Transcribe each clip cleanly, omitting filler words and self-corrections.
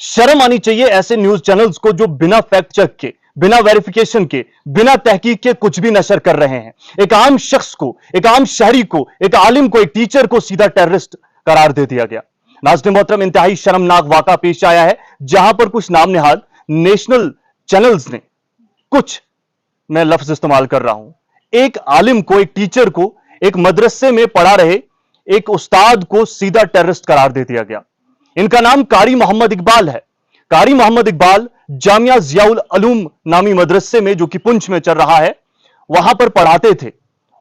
शर्म आनी चाहिए ऐसे न्यूज चैनल्स को जो बिना फैक्ट चेक के, बिना वेरिफिकेशन के, बिना तहकीक के कुछ भी नशर कर रहे हैं। एक आम शख्स को, एक आम शहरी को, एक आलिम को, एक टीचर को सीधा टेररिस्ट करार दे दिया गया। नाज़रीन मोहतरम, इंतहाई शर्मनाक वाक़ा पेश आया है जहां पर कुछ नाम निहाद नेशनल चैनल्स ने, कुछ, मैं लफ्ज इस्तेमाल कर रहा हूं, एक आलिम को, एक टीचर को, एक मदरसे में पढ़ा रहे एक उस्ताद को सीधा टेररिस्ट करार दे दिया गया। इनका नाम कारी मोहम्मद इकबाल है। कारी मोहम्मद इकबाल जामिया जियाउल उलूम नामी मदरसे में, जो कि पुंछ में चल रहा है, वहां पर पढ़ाते थे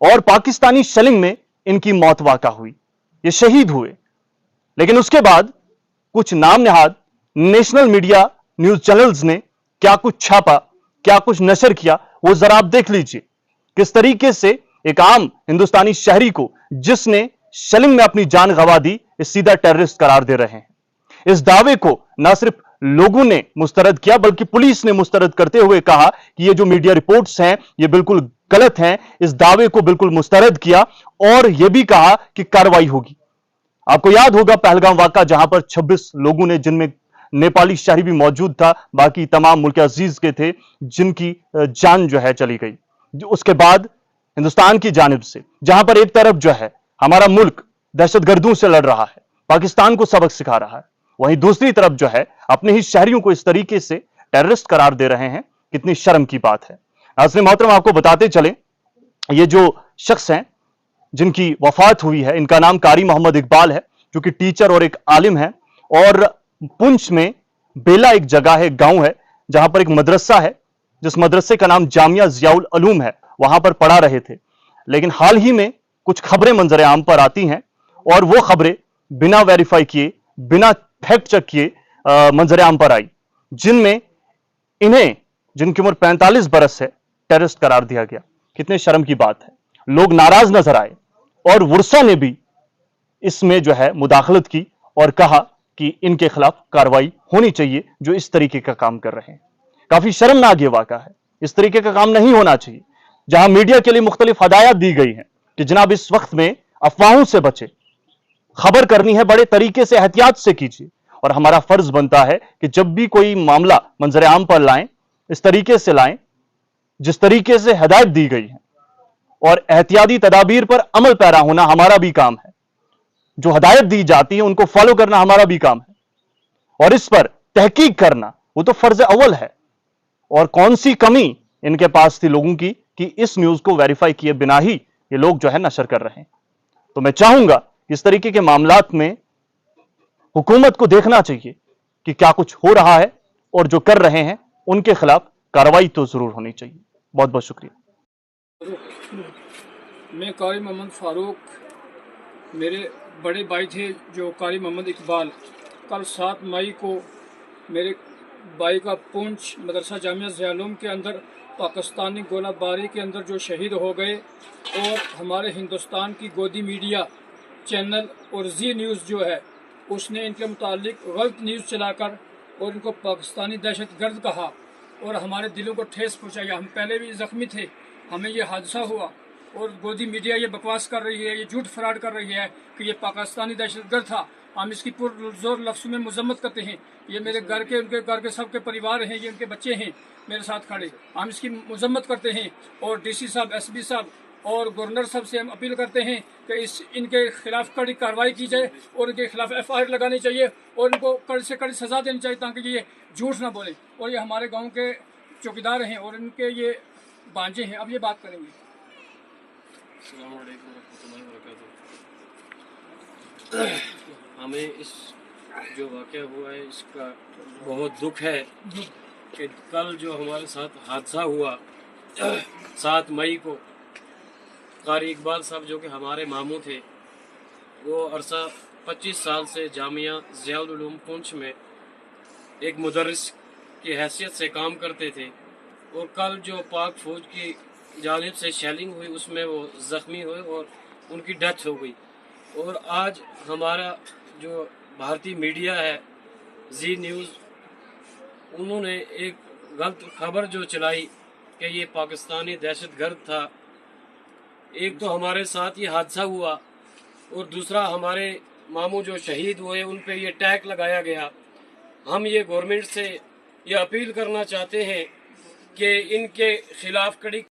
और पाकिस्तानी शेलिंग में इनकी मौत वाक़ा हुई। ये शहीद हुए। लेकिन उसके बाद कुछ नाम निहाद नेशनल मीडिया न्यूज चैनल्स ने क्या कुछ छापा, क्या कुछ नशर किया, वो जरा आप देख लीजिए। किस तरीके से एक आम हिंदुस्तानी शहरी को, जिसने शेलिंग में अपनी जान गंवा दी, इस सीधा टेररिस्ट करार दे रहे हैं। इस दावे को न सिर्फ लोगों ने मुस्तरद किया, बल्कि पुलिस ने मुस्तरद करते हुए कहा कि ये जो मीडिया रिपोर्ट्स हैं ये बिल्कुल गलत हैं। इस दावे को बिल्कुल मुस्तरद किया और यह भी कहा कि कार्रवाई होगी। आपको याद होगा पहलगाम वाक़ा, जहां पर 26 लोगों ने, जिनमें नेपाली शहरी भी मौजूद था, बाकी तमाम मुल्क अजीज के थे, जिनकी जान जो है चली गई। उसके बाद हिंदुस्तान की जानिब से, जहां पर एक तरफ जो है हमारा मुल्क दहशतगर्दों से लड़ रहा है, पाकिस्तान को सबक सिखा रहा है, वहीं दूसरी तरफ जो है अपने ही शहरियों को इस तरीके से टेररिस्ट करार दे रहे हैं। कितनी शर्म की बात है। नाज़रीन मोहतरम, आपको बताते चले, ये जो शख्स हैं जिनकी वफात हुई है, इनका नाम कारी मोहम्मद इकबाल है, जो कि टीचर और एक आलिम है। और पुंछ में बेला एक जगह है, गांव है, जहां पर एक मदरसा है, जिस मदरसे का नाम जामिया जियाउल उलूम है, वहां पर पढ़ा रहे थे। लेकिन हाल ही में कुछ खबरें मंजर आम पर आती हैं और वो खबरें बिना वेरीफाई किए, बिना फैक्ट चेक किए मंजर आम पर आई, जिनमें इन्हें, जिनकी उम्र 45 बरस है, टेररिस्ट करार दिया गया। कितने शर्म की बात है। लोग नाराज नजर आए और वुरसा ने भी इसमें जो है मुदाखलत की और कहा कि इनके खिलाफ कार्रवाई होनी चाहिए जो इस तरीके का काम कर रहे हैं। काफी शर्मनाक ये वाक़ा है। इस तरीके का काम नहीं होना चाहिए। जहां मीडिया के लिए मुख्तलिफ हदायत दी गई हैं कि जनाब इस वक्त में अफवाहों से बचे, खबर करनी है बड़े तरीके से, एहतियात से कीजिए। और हमारा फर्ज बनता है कि जब भी कोई मामला मंजर आम पर लाएं, इस तरीके से लाएं जिस तरीके से हदायत दी गई है, और एहतियाती तदाबीर पर अमल पैरा होना हमारा भी काम है। जो हदायत दी जाती है उनको फॉलो करना हमारा भी काम है, और इस पर तहकीक करना वो तो फर्ज अव्वल है। और कौन सी कमी इनके पास थी लोगों की कि इस न्यूज को वेरीफाई किए बिना ही ये लोग जो है नशर कर रहे हैं। तो मैं चाहूंगा कि इस तरीके के मामलात में हुकूमत को देखना चाहिए कि क्या कुछ हो रहा है, और जो कर रहे हैं उनके खिलाफ कार्रवाई तो जरूर होनी चाहिए। बहुत बहुत शुक्रिया। मैं कारी मोहम्मद फारूक, मेरे बड़े भाई थे जो कारी मोहम्मद इकबाल, कल 7 मई को मेरे भाई का पुंछ मदरसा जामिया ज़ियाउल के अंदर पाकिस्तानी गोलाबारी के अंदर जो शहीद हो गए। और हमारे हिंदुस्तान की गोदी मीडिया चैनल और जी न्यूज़ जो है, उसने इनके मुतालिक गलत न्यूज़ चलाकर और इनको पाकिस्तानी दहशतगर्द कहा और हमारे दिलों को ठेस पहुँचाया। हम पहले भी ज़ख्मी थे, हमें ये हादसा हुआ, और गोदी मीडिया ये बकवास कर रही है, ये झूठ फराड कर रही है कि ये पाकिस्तानी दहशतगर्द था। हम इसकी पुरजोर लफ्ज़ों में मजम्मत करते हैं। ये मेरे घर के, उनके घर के सबके परिवार हैं, ये उनके बच्चे हैं मेरे साथ खड़े, हम इसकी मजम्मत करते हैं। और डीसी साहब, एसपी साहब और गवर्नर साहब से हम अपील करते हैं कि इनके खिलाफ कड़ी कार्रवाई की जाए और इनके खिलाफ FIR लगानी चाहिए और इनको कड़ी से कड़ी सजा देनी चाहिए, ताकि ये झूठ ना बोले। और ये हमारे गाँव के चौकीदार हैं और इनके ये भांजे हैं। अब ये बात करेंगे। अस्सलाम वालेकुम रहमतुल्लाहि व बरकातुहू। हमें इस जो वाक़या हुआ है इसका बहुत दुख है कि कल जो हमारे साथ हादसा हुआ 7 मई को, कारी इकबाल साहब जो कि हमारे मामू थे, वो अरसा 25 साल से जामिया ज़ियाउल उलूम पुंछ में एक मुदर्रिस की हैसियत से काम करते थे। और कल जो पाक फौज की जानिब से शेलिंग हुई उसमें वो ज़ख्मी हुए और उनकी डेथ हो गई। और आज हमारा जो भारतीय मीडिया है जी न्यूज़, उन्होंने एक गलत खबर जो चलाई कि ये पाकिस्तानी दहशतगर्द था। एक तो हमारे साथ ये हादसा हुआ और दूसरा हमारे मामू जो शहीद हुए उन पे ये टैग लगाया गया ہم یہ گورنمنٹ سے یہ اپیل کرنا چاہتے ہیں کہ ان کے خلاف کڑی